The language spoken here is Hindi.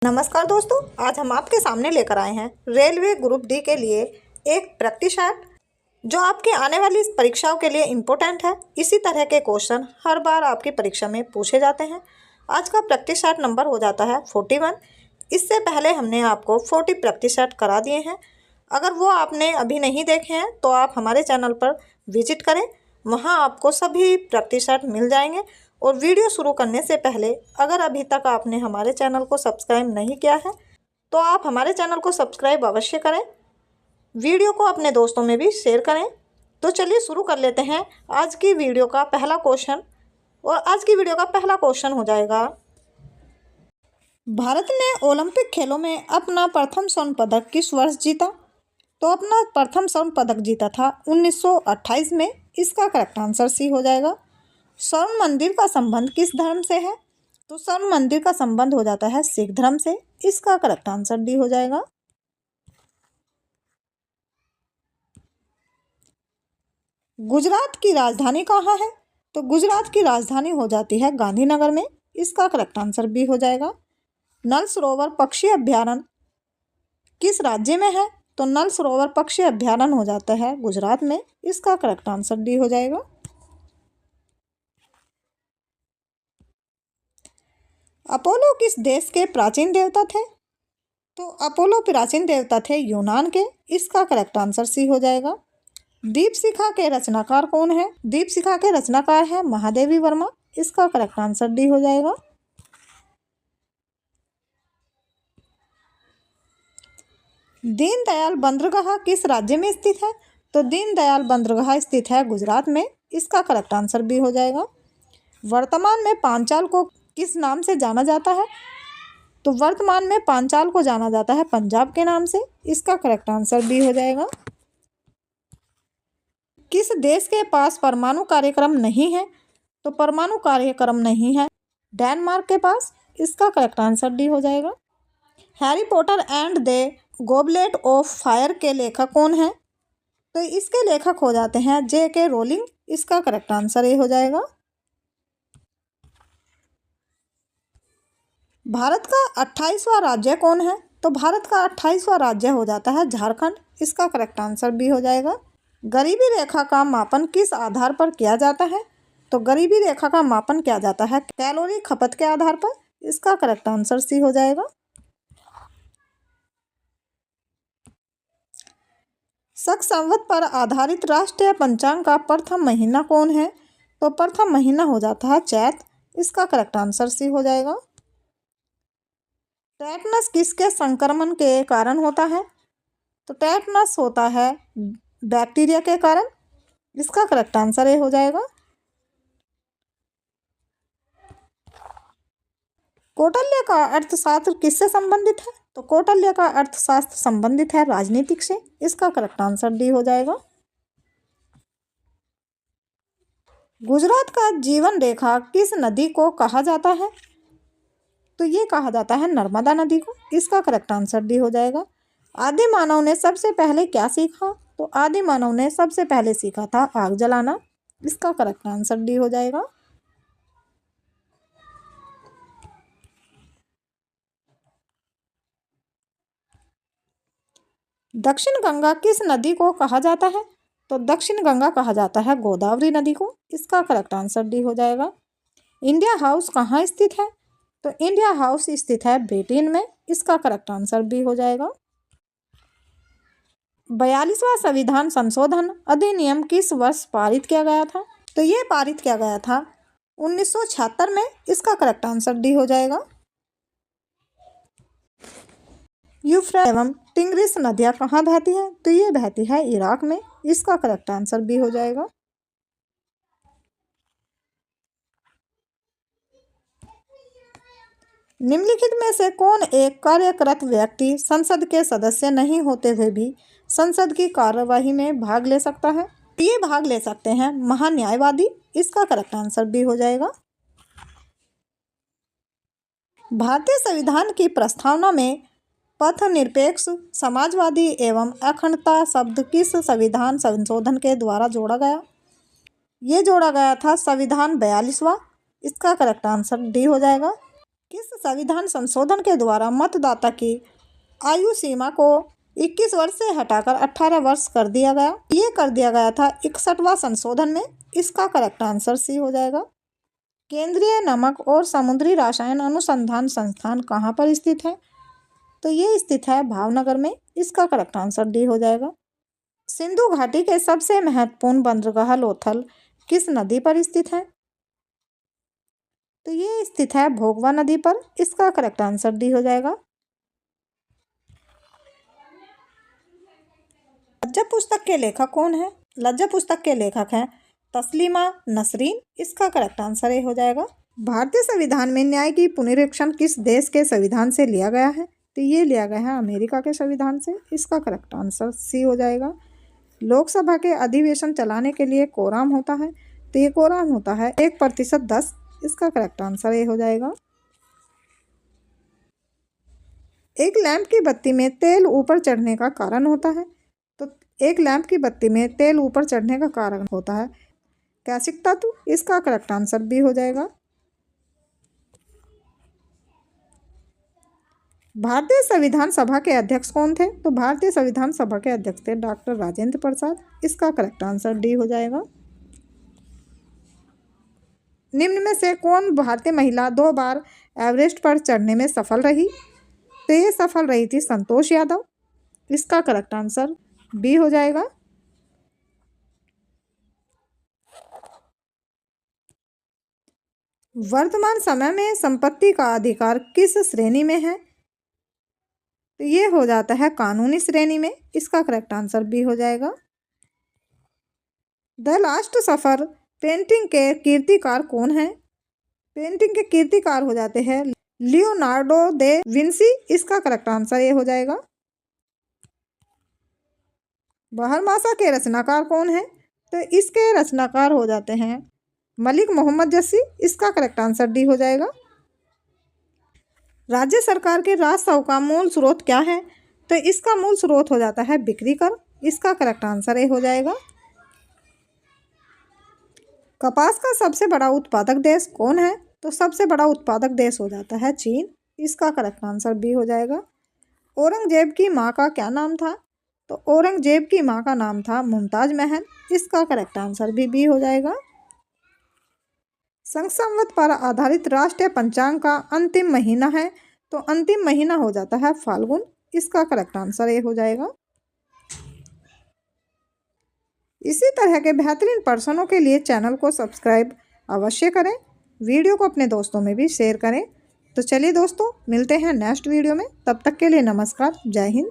नमस्कार दोस्तों, आज हम आपके सामने लेकर आए हैं रेलवे ग्रुप डी के लिए एक प्रैक्टिस सेट जो आपके आने वाली परीक्षाओं के लिए इम्पोर्टेंट है। इसी तरह के क्वेश्चन हर बार आपकी परीक्षा में पूछे जाते हैं। आज का प्रैक्टिस सेट नंबर हो जाता है 41। इससे पहले हमने आपको 40 प्रैक्टिस सेट करा दिए हैं। अगर वो आपने अभी नहीं देखे हैं तो आप हमारे चैनल पर विजिट करें, वहाँ आपको सभी प्रैक्टिस सेट मिल जाएंगे। और वीडियो शुरू करने से पहले अगर अभी तक आपने हमारे चैनल को सब्सक्राइब नहीं किया है तो आप हमारे चैनल को सब्सक्राइब अवश्य करें। वीडियो को अपने दोस्तों में भी शेयर करें। तो चलिए शुरू कर लेते हैं आज की वीडियो का पहला क्वेश्चन। और आज की वीडियो का पहला क्वेश्चन हो जाएगा, भारत ने ओलंपिक खेलों में अपना प्रथम स्वर्ण पदक किस वर्ष जीता? तो अपना प्रथम स्वर्ण पदक जीता था 1928 में। इसका करेक्ट आंसर सी हो जाएगा। स्वर्ण मंदिर का संबंध किस धर्म से है? तो स्वर्ण मंदिर का संबंध हो जाता है सिख धर्म से। इसका करेक्ट आंसर डी हो जाएगा। गुजरात की राजधानी कहाँ है? तो गुजरात की राजधानी हो जाती है गांधीनगर में। इसका करेक्ट आंसर बी हो जाएगा। नल सरोवर पक्षी अभ्यारण्य किस राज्य में है? तो नल सरोवर पक्षी अभ्यारण्य हो जाता है गुजरात में। इसका करेक्ट आंसर डी हो जाएगा। अपोलो किस देश के प्राचीन देवता थे? तो अपोलो प्राचीन देवता थे यूनान के। इसका करेक्ट आंसर सी हो जाएगा। दीपशिखा के रचनाकार कौन है? दीपशिखा के रचनाकार है महादेवी वर्मा। इसका करेक्ट आंसर डी हो जाएगा। दीनदयाल बंदरगाह किस राज्य में स्थित है? तो दीनदयाल बंदरगाह स्थित है गुजरात में। इसका करेक्ट आंसर बी हो जाएगा। वर्तमान में पांचाल को किस नाम से जाना जाता है? तो वर्तमान में पांचाल को जाना जाता है पंजाब के नाम से। इसका करेक्ट आंसर बी हो जाएगा। किस देश के पास परमाणु कार्यक्रम नहीं है? तो परमाणु कार्यक्रम नहीं है डेनमार्क के पास। इसका करेक्ट आंसर डी हो जाएगा। Harry Potter and the goblet of fire के लेखक कौन है? तो इसके लेखक हो जाते हैं J.K. रोलिंग। इसका करेक्ट आंसर ये हो जाएगा। भारत का 28वां राज्य कौन है? तो भारत का 28वां राज्य हो जाता है झारखंड। इसका करेक्ट आंसर बी हो जाएगा। गरीबी रेखा का मापन किस आधार पर किया जाता है? तो गरीबी रेखा का मापन किया जाता है कैलोरी खपत के आधार पर। इसका करेक्ट आंसर सी हो जाएगा। शक संवत पर आधारित राष्ट्रीय पंचांग का प्रथम महीना कौन है? तो प्रथम महीना हो जाता है चैत। इसका करेक्ट आंसर सी हो जाएगा। टेटनस किसके संक्रमण के कारण होता है? तो टेटनस होता है बैक्टीरिया के कारण। इसका करेक्ट आंसर ये हो जाएगा। कौटिल्य का अर्थशास्त्र किससे संबंधित है? तो कौटिल्य का अर्थशास्त्र संबंधित है राजनीतिक से। इसका करेक्ट आंसर डी हो जाएगा। गुजरात का जीवन रेखा किस नदी को कहा जाता है? तो ये कहा जाता है नर्मदा नदी को। इसका करेक्ट आंसर डी हो जाएगा। आदि मानव ने सबसे पहले क्या सीखा? तो आदि मानव ने सबसे पहले सीखा था आग जलाना। इसका करेक्ट आंसर डी हो जाएगा। दक्षिण गंगा किस नदी को कहा जाता है? तो दक्षिण गंगा कहा जाता है गोदावरी नदी को। इसका करेक्ट आंसर डी हो जाएगा। इंडिया हाउस कहाँ स्थित है? तो इंडिया हाउस स्थित है ब्रिटेन में। इसका करेक्ट आंसर बी हो जाएगा। 42वां संविधान संशोधन अधिनियम किस वर्ष पारित किया गया था? तो ये पारित किया गया था 1976 में। इसका करेक्ट आंसर डी हो जाएगा। यूफ्रेट एवं टिग्रिस नदियाँ कहाँ बहती है? तो ये बहती है इराक में। इसका करेक्ट आंसर बी हो जाएगा। निम्नलिखित में से कौन एक कार्यरत व्यक्ति संसद के सदस्य नहीं होते हुए भी संसद की कार्यवाही में भाग ले सकता है? ये भाग ले सकते हैं महान्यायवादी। इसका करेक्ट आंसर बी हो जाएगा। भारतीय संविधान की प्रस्तावना में पथ निरपेक्ष समाजवादी एवं अखंडता शब्द किस संविधान संशोधन के द्वारा जोड़ा गया? ये जोड़ा गया था संविधान 42वां। इसका करेक्ट आंसर डी हो जाएगा। किस संविधान संशोधन के द्वारा मतदाता की आयु सीमा को 21 वर्ष से हटाकर 18 वर्ष कर दिया गया? ये कर दिया गया था 61वां संशोधन में। इसका करेक्ट आंसर सी हो जाएगा। केंद्रीय नमक और समुद्री रसायन अनुसंधान संस्थान कहाँ पर स्थित है? तो ये स्थित है भावनगर में। इसका करेक्ट आंसर डी हो जाएगा। सिंधु घाटी के सबसे महत्वपूर्ण बंदरगाह लोथल किस नदी पर स्थित है? तो ये स्थित है भोगवा नदी पर। इसका करेक्ट आंसर डी हो जाएगा। लज्जा पुस्तक के लेखक कौन है? लज्जा पुस्तक के लेखक हैं तस्लीमा नसरीन। इसका करेक्ट आंसर ए हो जाएगा। भारतीय संविधान में न्याय की पुनरीक्षण किस देश के संविधान से लिया गया है? तो ये लिया गया है अमेरिका के संविधान से। इसका करेक्ट आंसर सी हो जाएगा। लोकसभा के अधिवेशन चलाने के लिए कोराम होता है। तो ये कोराम होता है 1% 10। इसका करेक्ट आंसर ए हो जाएगा। एक लैंप की बत्ती में तेल ऊपर चढ़ने का कारण होता है। तो एक लैंप की बत्ती में तेल ऊपर चढ़ने का कारण होता है कैसिक तत्व। इसका करेक्ट आंसर बी हो जाएगा। भारतीय संविधान सभा के अध्यक्ष कौन थे? तो भारतीय संविधान सभा के अध्यक्ष थे डॉक्टर राजेंद्र प्रसाद। इसका करेक्ट आंसर डी हो जाएगा। निम्न में से कौन भारतीय महिला 2 बार एवरेस्ट पर चढ़ने में सफल रही? तो ये सफल रही थी संतोष यादव। इसका करेक्ट आंसर बी हो जाएगा। वर्तमान समय में संपत्ति का अधिकार किस श्रेणी में है? तो ये हो जाता है कानूनी श्रेणी में। इसका करेक्ट आंसर बी हो जाएगा। द लास्ट सफर पेंटिंग के कीर्तिकार कौन है? पेंटिंग के कीर्तिकार हो जाते हैं लियोनार्डो दे विंसी। इसका करेक्ट आंसर ये हो जाएगा। बहरमासा के रचनाकार कौन है? तो इसके रचनाकार हो जाते हैं मलिक मोहम्मद जस्सी। इसका करेक्ट आंसर डी हो जाएगा। राज्य सरकार के राजस्व का मूल स्रोत क्या है? तो इसका मूल स्रोत हो जाता है बिक्री कर। इसका करेक्ट आंसर ए हो जाएगा। कपास का सबसे बड़ा उत्पादक देश कौन है? तो सबसे बड़ा उत्पादक देश हो जाता है चीन। इसका करेक्ट आंसर बी हो जाएगा। औरंगजेब की माँ का क्या नाम था? तो औरंगजेब की माँ का नाम था मुमताज महल। इसका करेक्ट आंसर भी बी हो जाएगा। संवत पर आधारित राष्ट्रीय पंचांग का अंतिम महीना है। तो अंतिम महीना हो जाता है फाल्गुन। इसका करेक्ट आंसर ए हो जाएगा। इसी तरह के बेहतरीन पर्सनों के लिए चैनल को सब्सक्राइब अवश्य करें। वीडियो को अपने दोस्तों में भी शेयर करें। तो चलिए दोस्तों, मिलते हैं नेक्स्ट वीडियो में। तब तक के लिए नमस्कार। जय हिंद।